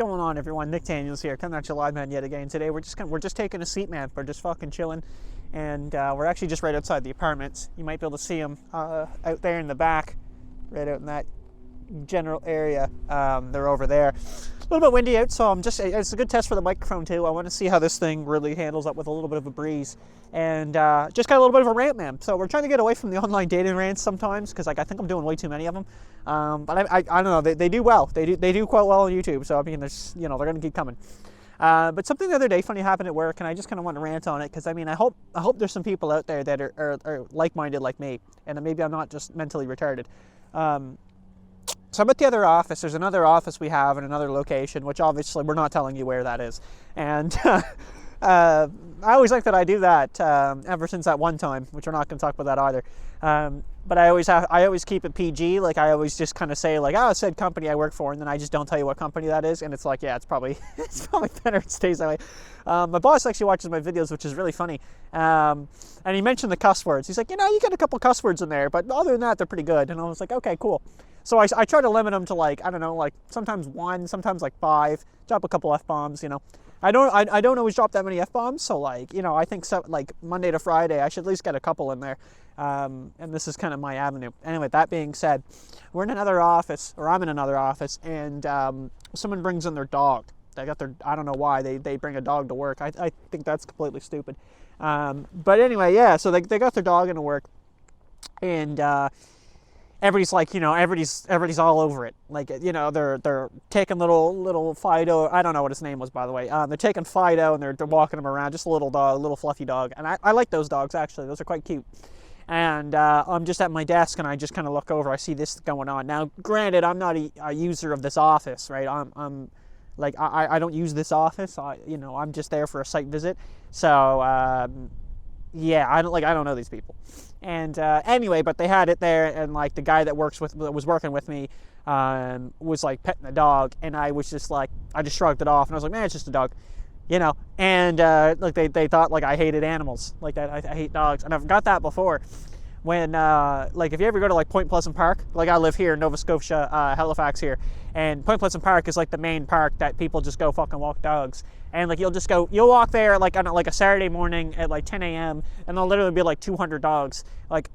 going on, everyone? Nick Daniels here, coming at you live, man, yet again. Today we're just taking a seat, man. We're just fucking chilling, and we're actually just right outside the apartments. You might be able to see them out there in the back, right out in that general area. They're over there. A little bit windy out, so it's a good test for the microphone too. I want to see how this thing really handles up with a little bit of a breeze, and just got a little bit of a rant, man. So we're trying to get away from the online dating rants sometimes, because I think I'm doing way too many of them. But I don't know, they do well. They do quite well on YouTube. So I mean, there's they're going to keep coming. But something the other day funny happened at work, and I just kind of want to rant on it, because I mean, I hope there's some people out there that are like-minded like me, and maybe I'm not just mentally retarded. So I'm at the other office. There's another office we have in another location, which obviously we're not telling you where that is. And I always like that I do that ever since that one time, which we're not going to talk about that either. But I always keep it PG. Like, I always just kind of say, like, oh, it said company I work for, and then I just don't tell you what company that is. And it's like, yeah, it's probably better it stays that way. My boss actually watches my videos, which is really funny. And he mentioned the cuss words. He's like, you get a couple cuss words in there, but other than that, they're pretty good. And I was like, okay, cool. So I try to limit them to, like, I don't know, like sometimes 1, sometimes like 5, drop a couple F-bombs, I don't always drop that many F-bombs, so like, I think so, like Monday to Friday, I should at least get a couple in there. And this is kind of my avenue. Anyway, that being said, we're in another office, or I'm in another office, and someone brings in their dog. They got their, I don't know why, they bring a dog to work. I think that's completely stupid. But anyway, yeah, so they got their dog into work, and everybody's like, everybody's all over it. Like, they're taking little Fido. I don't know what his name was, by the way. They're taking Fido, and they're walking him around, just a little dog, a little fluffy dog. And I like those dogs, actually. Those are quite cute. And I'm just at my desk, and I just kind of look over. I see this going on. Now, granted, I'm not a user of this office, right? I'm like, I don't use this office. I'm just there for a site visit. So, yeah, I don't know these people. And anyway, but they had it there, and like the guy that was working with me was like petting the dog, and I was just like, I just shrugged it off, and I was like, man, it's just a dog, and like they thought like I hated animals, like that I hate dogs, and I've got that before. When like if you ever go to like Point Pleasant Park, like I live here in Nova Scotia, Halifax here, and Point Pleasant Park is like the main park that people just go fucking walk dogs. And like you'll walk there like on like a Saturday morning at like 10 a.m. and there'll literally be like 200 dogs. Like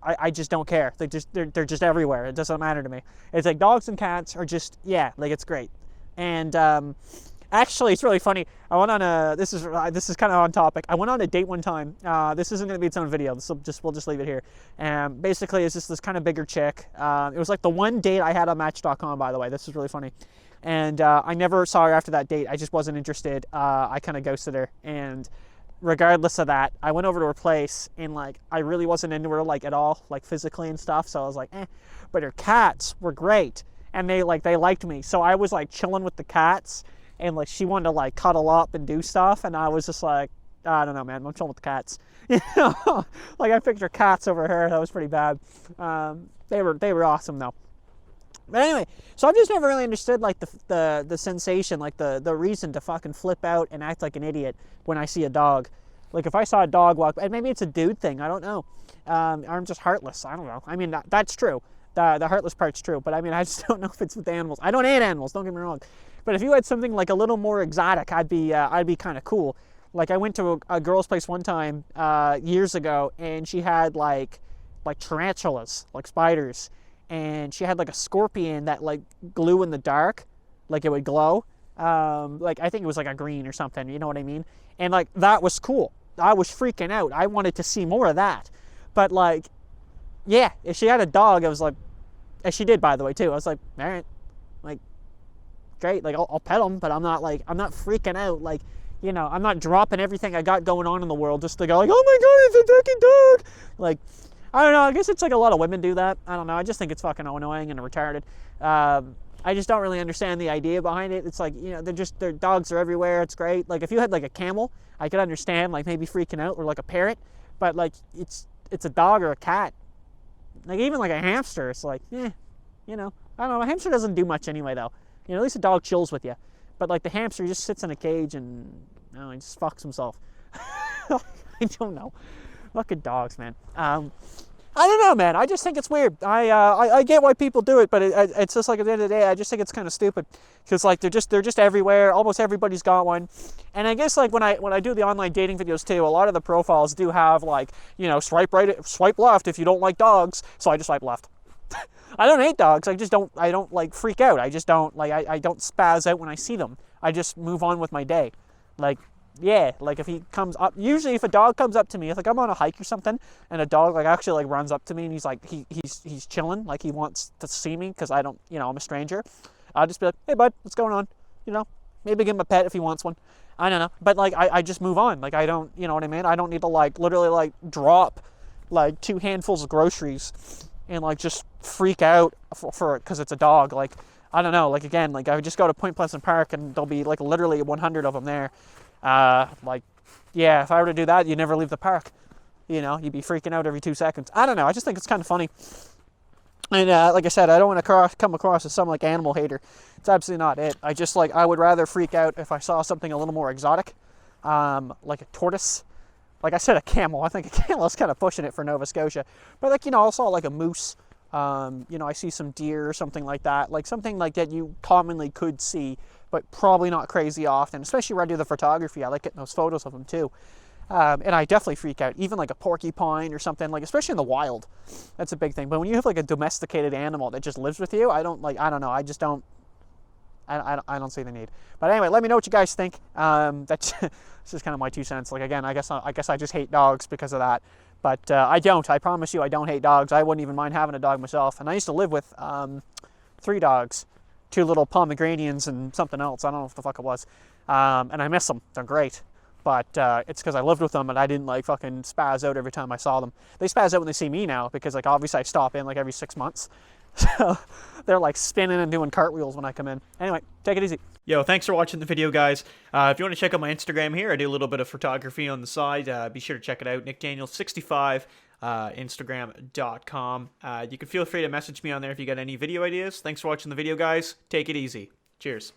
I just don't care. They're just everywhere. It doesn't matter to me. It's like dogs and cats are just, yeah, like it's great. And actually, it's really funny. I went on this is kind of on topic. I went on a date one time. This isn't going to be its own video. We'll just leave it here. Basically, it's just this kind of bigger chick. It was like the one date I had on Match.com, by the way. This is really funny. And I never saw her after that date. I just wasn't interested. I kind of ghosted her. And regardless of that, I went over to her place, and like I really wasn't into her like at all, like physically and stuff. So I was like, eh. But her cats were great, and they liked me. So I was like chilling with the cats, and like she wanted to like cuddle up and do stuff, and I was just like, I don't know, man. I'm chilling with the cats. Like I picked her cats over her. That was pretty bad. They were awesome though. But anyway, so I've just never really understood like the sensation, like the reason to fucking flip out and act like an idiot when I see a dog. Like if I saw a dog walk, and maybe it's a dude thing, I don't know. I'm just heartless, I don't know. I mean, that's true. The heartless part's true, but I mean, I just don't know if it's with animals. I don't hate animals, don't get me wrong. But if you had something like a little more exotic, I'd be kind of cool. Like I went to a girl's place one time years ago, and she had like tarantulas, like spiders. And she had like a scorpion that like glue in the dark, like it would glow. Like I think it was like a green or something, you know what I mean? And like that was cool. I was freaking out. I wanted to see more of that. But like, yeah, if she had a dog, I was like, as she did, by the way, too. I was like, all right, like, great. Like I'll pet them, but I'm not freaking out. Like, I'm not dropping everything I got going on in the world just to go like, oh my God, it's a fucking dog. Like, I don't know, I guess it's like a lot of women do that. I don't know, I just think it's fucking annoying and retarded. I just don't really understand the idea behind it. It's like, their dogs are everywhere, it's great. Like if you had like a camel, I could understand like maybe freaking out, or like a parrot, but like it's a dog or a cat. Like even like a hamster, it's like, I don't know, a hamster doesn't do much anyway though. At least a dog chills with you. But like the hamster just sits in a cage and, he just fucks himself. I don't know. Fucking dogs, man. I don't know, man. I just think it's weird. I get why people do it, but it's just like at the end of the day, I just think it's kind of stupid because like they're just everywhere. Almost everybody's got one, and I guess like when I do the online dating videos too, a lot of the profiles do have like, you know, swipe right, swipe left if you don't like dogs. So I just swipe left. I don't hate dogs. I don't like freak out. I just don't like I don't spaz out when I see them. I just move on with my day. Like, yeah, like if he comes up, usually if a dog comes up to me, if like I'm on a hike or something and a dog like actually like runs up to me and he's like he's chilling, like he wants to see me because I don't, you know, I'm a stranger, I'll just be like, hey bud, what's going on? You know, maybe give him a pet if he wants one. I don't know, but like I just move on. Like I don't, you know what I mean? I don't need to like literally like drop like 2 handfuls of groceries and like just freak out for it because it's a dog. Like I don't know, like again, like I would just go to Point Pleasant Park and there'll be like literally 100 of them there. Like, yeah, if I were to do that, you'd never leave the park. You know, you'd be freaking out every 2 seconds. I don't know. I just think it's kind of funny. And like I said, I don't want to come across as some like animal hater. It's absolutely not it. I just like, I would rather freak out if I saw something a little more exotic, like a tortoise. Like I said, a camel. I think a camel's kind of pushing it for Nova Scotia. But like, you know, I saw like a moose. You know, I see some deer or something like that. Like something like that you commonly could see, but probably not crazy often, especially when I do the photography. I like getting those photos of them too. And I definitely freak out, even like a porcupine or something, like especially in the wild. That's a big thing. But when you have like a domesticated animal that just lives with you, I don't know. I just don't, I don't see the need. But anyway, let me know what you guys think. That's this is kind of my 2 cents. Like again, I guess I just hate dogs because of that. But I don't. I promise you, I don't hate dogs. I wouldn't even mind having a dog myself. And I used to live with 3 dogs. 2 little Pomeranians and something else. I don't know what the fuck it was. And I miss them. They're great. But it's because I lived with them and I didn't like fucking spaz out every time I saw them. They spaz out when they see me now because like obviously I stop in like every 6 months. So they're like spinning and doing cartwheels when I come in. Anyway, take it easy. Yo, thanks for watching the video, guys. If you want to check out my Instagram here, I do a little bit of photography on the side. Be sure to check it out. NickDaniels65. Instagram.com. You can feel free to message me on there if you got any video ideas. Thanks for watching the video, guys. Take it easy. Cheers.